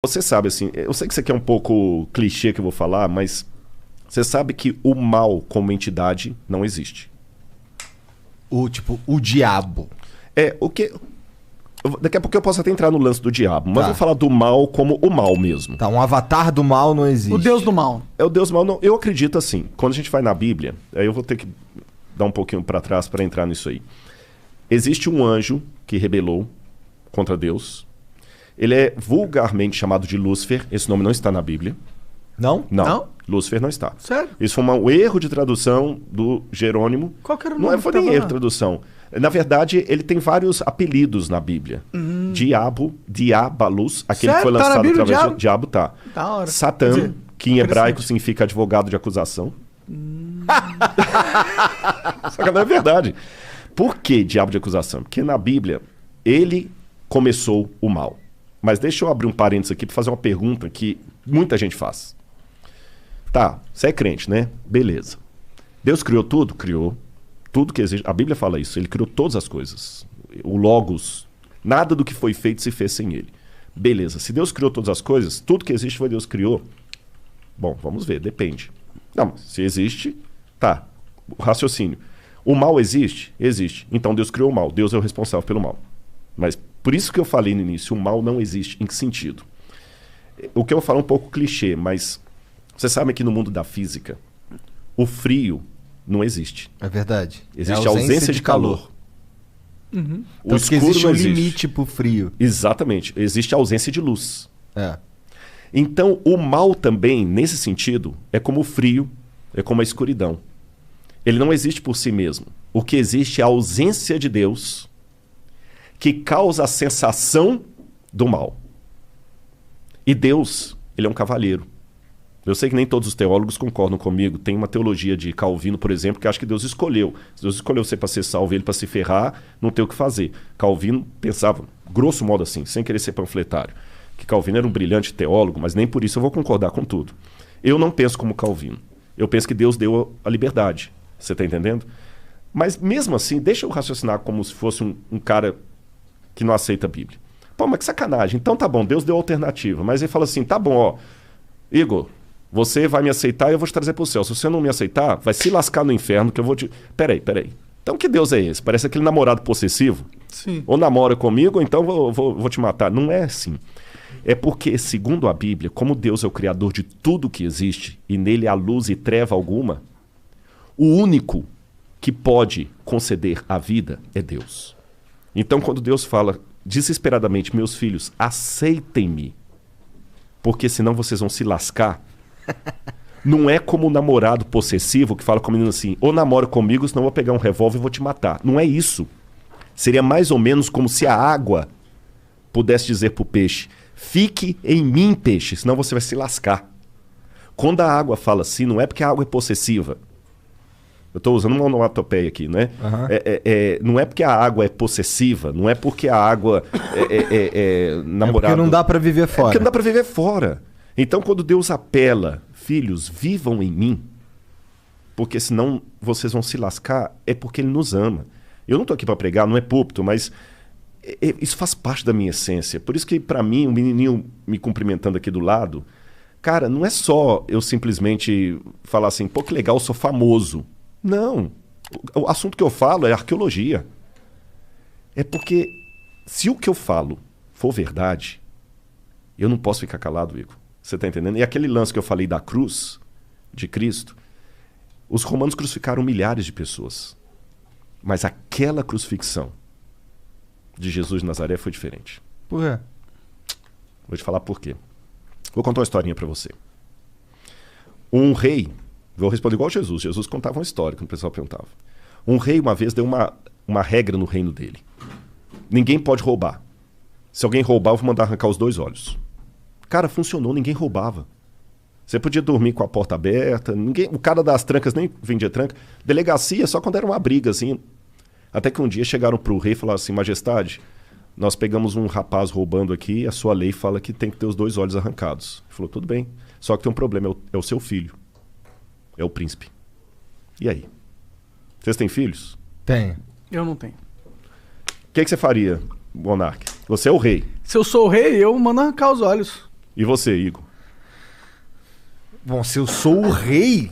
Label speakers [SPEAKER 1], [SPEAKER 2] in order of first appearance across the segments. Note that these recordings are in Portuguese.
[SPEAKER 1] Você sabe, assim, eu sei que isso aqui é um pouco clichê que eu vou falar, mas você sabe que o mal como entidade não existe.
[SPEAKER 2] O diabo.
[SPEAKER 1] O que... Daqui a pouco eu posso até entrar no lance do diabo, mas
[SPEAKER 2] Tá.
[SPEAKER 1] vou falar do mal como o mal mesmo.
[SPEAKER 2] Tá, um avatar do mal não existe.
[SPEAKER 3] O deus do mal.
[SPEAKER 1] É o Deus mal, não. Eu acredito assim. Quando a gente vai na Bíblia, aí eu vou ter que dar um pouquinho para trás para entrar nisso aí. Existe um anjo que rebelou contra Deus. Ele é vulgarmente chamado de Lúcifer. Esse nome não está na Bíblia.
[SPEAKER 2] Não?
[SPEAKER 3] Não?
[SPEAKER 1] Lúcifer não está.
[SPEAKER 3] Sério?
[SPEAKER 1] Isso foi um erro de tradução do Jerônimo.
[SPEAKER 3] Qual que era o
[SPEAKER 1] Não
[SPEAKER 3] nome
[SPEAKER 1] foi
[SPEAKER 3] que
[SPEAKER 1] nem
[SPEAKER 3] tava
[SPEAKER 1] erro
[SPEAKER 3] lá?
[SPEAKER 1] de tradução. Na verdade, ele tem vários apelidos na Bíblia. Diabo, Diabalus, aquele que foi
[SPEAKER 3] Sério? Tá na
[SPEAKER 1] lançado
[SPEAKER 3] Bíblia,
[SPEAKER 1] através
[SPEAKER 3] diabo?
[SPEAKER 1] de Diabo, tá.
[SPEAKER 3] Da hora.
[SPEAKER 1] Satã,
[SPEAKER 3] Quer dizer,
[SPEAKER 1] que em hebraico
[SPEAKER 3] interessante.
[SPEAKER 1] significa advogado de acusação. Só que não é verdade. Por que diabo de acusação? Porque na Bíblia, ele começou o mal. Mas deixa eu abrir um parênteses aqui para fazer uma pergunta que muita gente faz. Tá, você é crente, né? Beleza. Deus criou tudo? Criou. Tudo que existe. A Bíblia fala isso. Ele criou todas as coisas. O Logos. Nada do que foi feito se fez sem ele. Beleza. Se Deus criou todas as coisas, tudo que existe foi Deus criou. Bom, vamos ver. Depende. Não, se existe, tá. O raciocínio. O mal existe? Existe. Então Deus criou o mal. Deus é o responsável pelo mal. Mas por isso que eu falei no início, o mal não existe. Em que sentido? O que eu vou falar é um pouco clichê, mas você sabe que no mundo da física, o frio não existe.
[SPEAKER 2] É verdade.
[SPEAKER 1] Existe a ausência de calor. O
[SPEAKER 2] Tanto que
[SPEAKER 1] escuro
[SPEAKER 2] existe
[SPEAKER 1] não
[SPEAKER 2] um
[SPEAKER 1] existe.
[SPEAKER 2] limite pro frio.
[SPEAKER 1] Exatamente. Existe a ausência de luz.
[SPEAKER 2] É.
[SPEAKER 1] Então, o mal também, nesse sentido, é como o frio, é como a escuridão. Ele não existe por si mesmo. O que existe é a ausência de Deus que causa a sensação do mal. E Deus, ele é um cavalheiro. Eu sei que nem todos os teólogos concordam comigo. Tem uma teologia de Calvino, por exemplo, que acha que Deus escolheu. Se Deus escolheu você para ser salvo e ele para se ferrar, não tem o que fazer. Calvino pensava, grosso modo assim, sem querer ser panfletário, que Calvino era um brilhante teólogo, mas nem por isso eu vou concordar com tudo. Eu não penso como Calvino. Eu penso que Deus deu a liberdade. Você está entendendo? Mas mesmo assim, deixa eu raciocinar como se fosse um cara que não aceita a Bíblia. Pô, mas que sacanagem. Então tá bom, Deus deu alternativa. Mas ele fala assim, tá bom, ó, Igor, você vai me aceitar e eu vou te trazer pro céu. Se você não me aceitar, vai se lascar no inferno que eu vou te... Peraí. Então que Deus é esse? Parece aquele namorado possessivo.
[SPEAKER 3] Sim.
[SPEAKER 1] Ou namora comigo, ou então vou te matar. Não é assim. É porque, segundo a Bíblia, como Deus é o criador de tudo que existe, e nele há luz e treva alguma, o único que pode conceder a vida é Deus. Então, quando Deus fala desesperadamente, meus filhos, aceitem-me, porque senão vocês vão se lascar, não é como o namorado possessivo que fala com o menino assim, ou namora comigo, senão eu vou pegar um revólver e vou te matar. Não é isso. Seria mais ou menos como se a água pudesse dizer pro peixe, fique em mim, peixe, senão você vai se lascar. Quando a água fala assim, não é porque a água é possessiva. Eu estou usando uma onomatopeia aqui, né? Não é porque a água é possessiva, não é porque a água é namorado.
[SPEAKER 2] É porque não dá pra viver fora.
[SPEAKER 1] É porque não dá pra viver fora. Então, quando Deus apela, filhos, vivam em mim, porque senão vocês vão se lascar, é porque Ele nos ama. Eu não estou aqui para pregar, não é púlpito, mas isso faz parte da minha essência. Por isso que, para mim, o menininho me cumprimentando aqui do lado, cara, não é só eu simplesmente falar assim, pô, que legal, eu sou famoso. Não. O assunto que eu falo é arqueologia. É porque se o que eu falo for verdade, eu não posso ficar calado, Igor. Você está entendendo? E aquele lance que eu falei da cruz de Cristo, os romanos crucificaram milhares de pessoas. Mas aquela crucifixão de Jesus de Nazaré foi diferente.
[SPEAKER 2] Por quê?
[SPEAKER 1] Vou te falar por quê. Vou contar uma historinha para você. Um rei, vou responder igual Jesus. Jesus contava uma história, quando o pessoal perguntava. Um rei uma vez deu uma regra no reino dele. Ninguém pode roubar. Se alguém roubar, eu vou mandar arrancar os 2 olhos. Cara, funcionou, ninguém roubava. Você podia dormir com a porta aberta, o cara das trancas nem vendia tranca. Delegacia só quando era uma briga, assim. Até que um dia chegaram pro rei e falaram assim, majestade, nós pegamos um rapaz roubando aqui, a sua lei fala que tem que ter os 2 olhos arrancados. Ele falou, tudo bem, só que tem um problema, é o seu filho. É o príncipe. E aí? Vocês têm filhos?
[SPEAKER 2] Tenho.
[SPEAKER 3] Eu não tenho.
[SPEAKER 1] O que você faria, monarca? Você é o rei.
[SPEAKER 3] Se eu sou o rei, eu mando arrancar os olhos.
[SPEAKER 1] E você, Igor?
[SPEAKER 2] Bom, se eu sou o rei,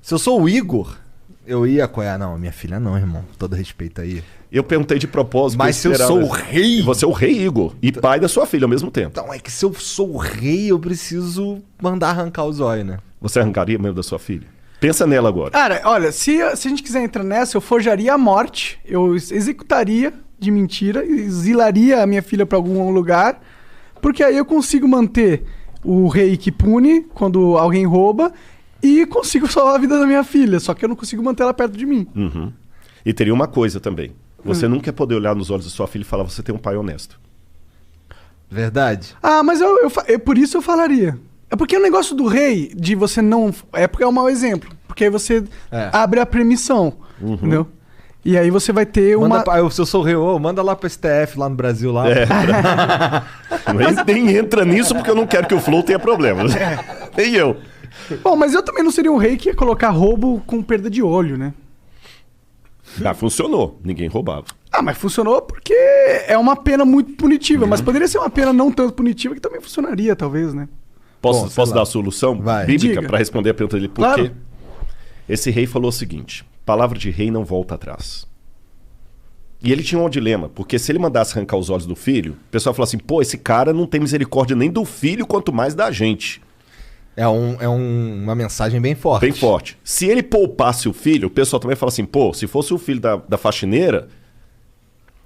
[SPEAKER 2] se eu sou o Igor, eu ia apoiar. Não, minha filha não, irmão. Todo respeito aí.
[SPEAKER 1] Eu perguntei de propósito.
[SPEAKER 2] Mas se eu sou o rei...
[SPEAKER 1] Você é o rei, Igor. E pai da sua filha ao mesmo tempo.
[SPEAKER 2] Então, é que se eu sou o rei, eu preciso mandar arrancar os olhos, né?
[SPEAKER 1] Você arrancaria mesmo da sua filha? Pensa nela agora.
[SPEAKER 3] Cara, olha, se a gente quiser entrar nessa, eu forjaria a morte, eu executaria de mentira, exilaria a minha filha pra algum lugar, porque aí eu consigo manter o rei que pune quando alguém rouba e consigo salvar a vida da minha filha, só que eu não consigo manter ela perto de mim.
[SPEAKER 1] Uhum. E teria uma coisa também. Você nunca ia poder olhar nos olhos da sua filha e falar, você tem um pai honesto.
[SPEAKER 2] Verdade?
[SPEAKER 3] Ah, mas por isso eu falaria. É porque o negócio do rei, de você não... É porque é um mau exemplo. Porque aí você abre a permissão, entendeu? E aí você vai ter uma...
[SPEAKER 2] Se eu sou o rei, manda lá pro STF, lá no Brasil. Lá.
[SPEAKER 1] Nem entra nisso porque eu não quero que o Flow tenha problemas. Nem eu.
[SPEAKER 3] Bom, mas eu também não seria um rei que ia colocar roubo com perda de olho, né?
[SPEAKER 1] Ah, funcionou. Ninguém roubava.
[SPEAKER 3] Ah, mas funcionou porque é uma pena muito punitiva. Mas poderia ser uma pena não tanto punitiva que também funcionaria, talvez, né?
[SPEAKER 1] Posso dar a solução bíblica para responder a pergunta dele? Por quê? Esse rei falou o seguinte: palavra de rei não volta atrás. E ele tinha um dilema, porque se ele mandasse arrancar os olhos do filho, o pessoal falou assim, pô, esse cara não tem misericórdia nem do filho, quanto mais da gente.
[SPEAKER 2] É uma mensagem bem forte.
[SPEAKER 1] Bem forte. Se ele poupasse o filho, o pessoal também fala assim, pô, se fosse o filho da faxineira,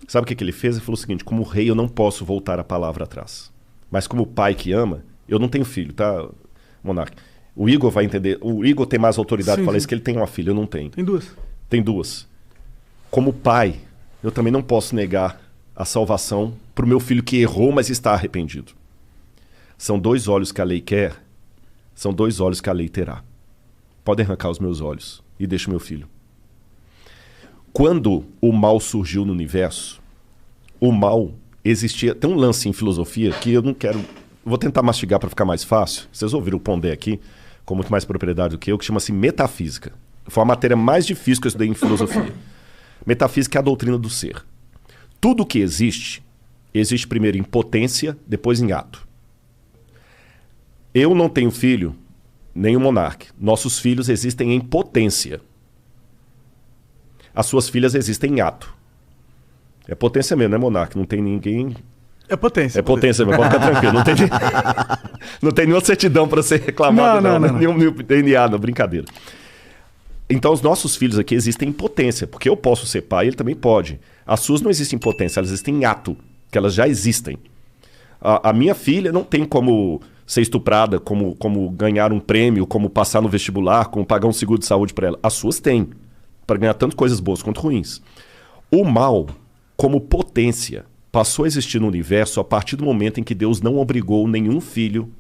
[SPEAKER 1] sabe o que ele fez? Ele falou o seguinte, como rei eu não posso voltar a palavra atrás. Mas como pai que ama, eu não tenho filho, tá, Monark? O Igor vai entender, o Igor tem mais autoridade para falar isso, que ele tem uma filha, eu não tenho.
[SPEAKER 3] Tem duas.
[SPEAKER 1] Tem duas. Como pai, eu também não posso negar a salvação para o meu filho que errou, mas está arrependido. São 2 olhos que a lei quer, são 2 olhos que a lei terá. Podem arrancar os meus olhos e deixa o meu filho. Quando o mal surgiu no universo, o mal existia... Tem um lance em filosofia que eu não quero... Vou tentar mastigar para ficar mais fácil. Vocês ouviram o Pondé aqui, com muito mais propriedade do que eu, que chama-se metafísica. Foi a matéria mais difícil que eu estudei em filosofia. Metafísica é a doutrina do ser. Tudo que existe primeiro em potência, depois em ato. Eu não tenho filho, nem o Monark. Nossos filhos existem em potência. As suas filhas existem em ato. É potência mesmo, né, Monark? Não tem ninguém...
[SPEAKER 3] É potência.
[SPEAKER 1] É potência mesmo, pode ficar tranquilo. Não tem nenhuma certidão para ser reclamado, não. Nenhum DNA, não, brincadeira. Então, os nossos filhos aqui existem em potência, porque eu posso ser pai, ele também pode. As suas não existem em potência, elas existem em ato, que elas já existem. A minha filha não tem como ser estuprada, como ganhar um prêmio, como passar no vestibular, como pagar um seguro de saúde para ela. As suas têm, para ganhar tanto coisas boas quanto ruins. O mal, como potência, passou a existir no universo a partir do momento em que Deus não obrigou nenhum filho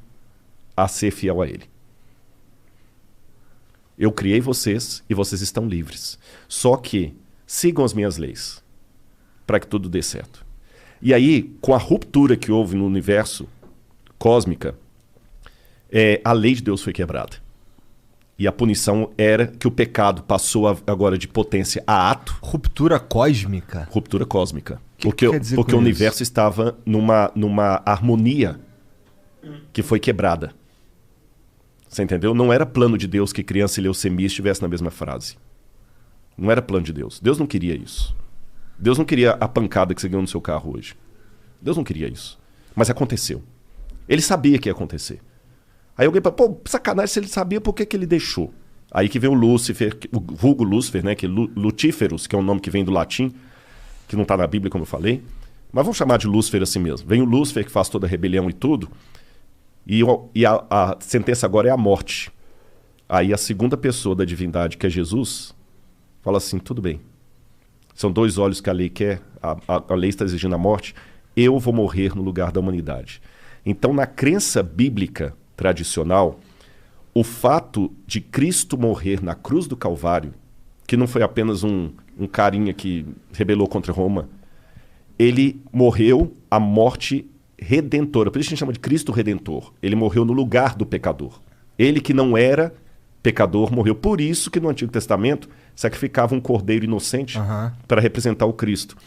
[SPEAKER 1] a ser fiel a ele. Eu criei vocês e vocês estão livres. Só que sigam as minhas leis para que tudo dê certo. E aí, com a ruptura que houve no universo cósmica, a lei de Deus foi quebrada. E a punição era que o pecado passou agora de potência a ato.
[SPEAKER 2] Ruptura cósmica?
[SPEAKER 1] Ruptura cósmica.
[SPEAKER 2] Porque
[SPEAKER 1] o universo estava numa harmonia que foi quebrada. Você entendeu? Não era plano de Deus que criança e leucemia estivessem na mesma frase. Não era plano de Deus. Deus não queria isso. Deus não queria a pancada que você ganhou no seu carro hoje. Deus não queria isso. Mas aconteceu. Ele sabia que ia acontecer. Aí alguém fala, pô, sacanagem, se ele sabia, por que ele deixou? Aí que vem o Lúcifer, o vulgo Lúcifer, né? Que é Lutíferos, que é um nome que vem do latim, que não está na Bíblia, como eu falei. Mas vamos chamar de Lúcifer assim mesmo. Vem o Lúcifer, que faz toda a rebelião e tudo. E a sentença agora é a morte. Aí a segunda pessoa da divindade, que é Jesus, fala assim, tudo bem. São 2 olhos que a lei quer, a lei está exigindo a morte, eu vou morrer no lugar da humanidade. Então, na crença bíblica tradicional, o fato de Cristo morrer na cruz do Calvário, que não foi apenas um carinha que rebelou contra Roma, ele morreu a morte redentora. Por isso a gente chama de Cristo Redentor. Ele morreu no lugar do pecador. Ele que não era pecador morreu. Por isso que no Antigo Testamento sacrificava um cordeiro inocente para representar o Cristo.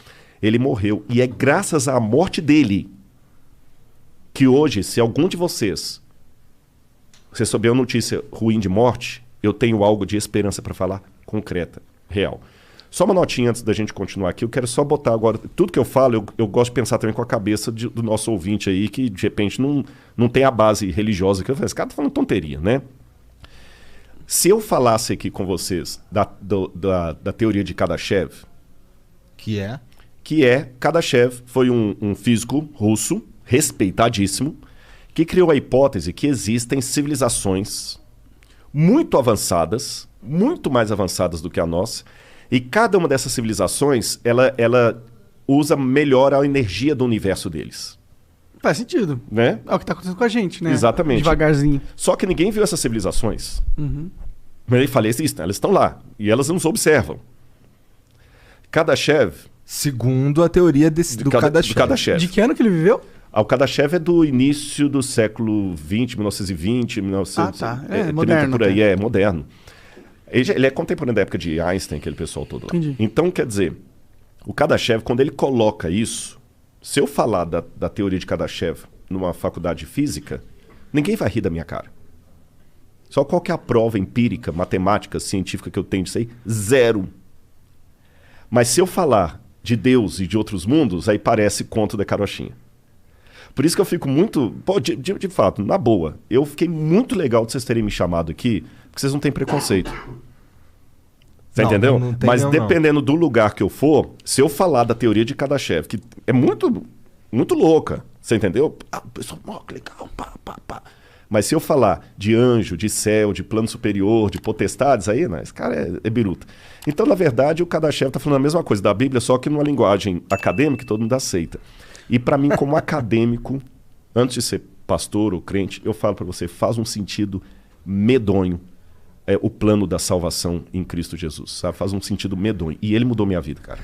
[SPEAKER 1] Ele morreu. E é graças à morte dele que hoje, se algum de vocês receber uma notícia ruim de morte, eu tenho algo de esperança para falar concreta, real. Só uma notinha antes da gente continuar aqui, eu quero só botar agora, tudo que eu falo, eu gosto de pensar também com a cabeça do nosso ouvinte aí, que de repente não tem a base religiosa, que eu falei, esse cara tá falando tonteria, né? Se eu falasse aqui com vocês da teoria de Kardashev,
[SPEAKER 2] Que é?
[SPEAKER 1] Kardashev foi um físico russo, respeitadíssimo, que criou a hipótese que existem civilizações muito avançadas, muito mais avançadas do que a nossa, e cada uma dessas civilizações, ela usa melhor a energia do universo deles.
[SPEAKER 3] Faz sentido.
[SPEAKER 1] Né?
[SPEAKER 3] É o que tá acontecendo com a gente, né?
[SPEAKER 1] Exatamente.
[SPEAKER 3] Devagarzinho.
[SPEAKER 1] Só que ninguém viu essas civilizações.
[SPEAKER 3] Uhum.
[SPEAKER 1] Mas ele fala, existem, elas estão lá, e elas nos observam. Kardashev...
[SPEAKER 2] Segundo a teoria do Kardashev.
[SPEAKER 3] De que ano que ele viveu?
[SPEAKER 1] O Kardashev é do início do século XX, 1920, 1930,
[SPEAKER 3] Ah, tá. É moderno
[SPEAKER 1] por aí,
[SPEAKER 3] até.
[SPEAKER 1] é moderno. Ele é contemporâneo da época de Einstein, aquele pessoal todo lá.
[SPEAKER 3] Entendi.
[SPEAKER 1] Então, quer dizer, o Kardashev, quando ele coloca isso, se eu falar da teoria de Kardashev numa faculdade de física, ninguém vai rir da minha cara. Só qual que é a prova empírica, matemática, científica que eu tenho disso aí? Zero. Mas se eu falar de Deus e de outros mundos, aí parece conto da carochinha. Por isso que eu fico muito... Pô, de fato, na boa, eu fiquei muito legal de vocês terem me chamado aqui, porque vocês não têm preconceito. Você entendeu?
[SPEAKER 2] Não tem
[SPEAKER 1] Mas
[SPEAKER 2] não,
[SPEAKER 1] dependendo do lugar que eu for, se eu falar da teoria de Kardashev, que é muito, muito louca, você entendeu? Ah, o pessoal, que legal, pá. Mas se eu falar de anjo, de céu, de plano superior, de potestades, aí, né, esse cara é biruta. Então, na verdade, o Kardashev está falando a mesma coisa da Bíblia, só que numa linguagem acadêmica que todo mundo aceita. E para mim, como acadêmico, antes de ser pastor ou crente, eu falo para você, faz um sentido medonho o plano da salvação em Cristo Jesus, sabe? Faz um sentido medonho. E ele mudou minha vida, cara.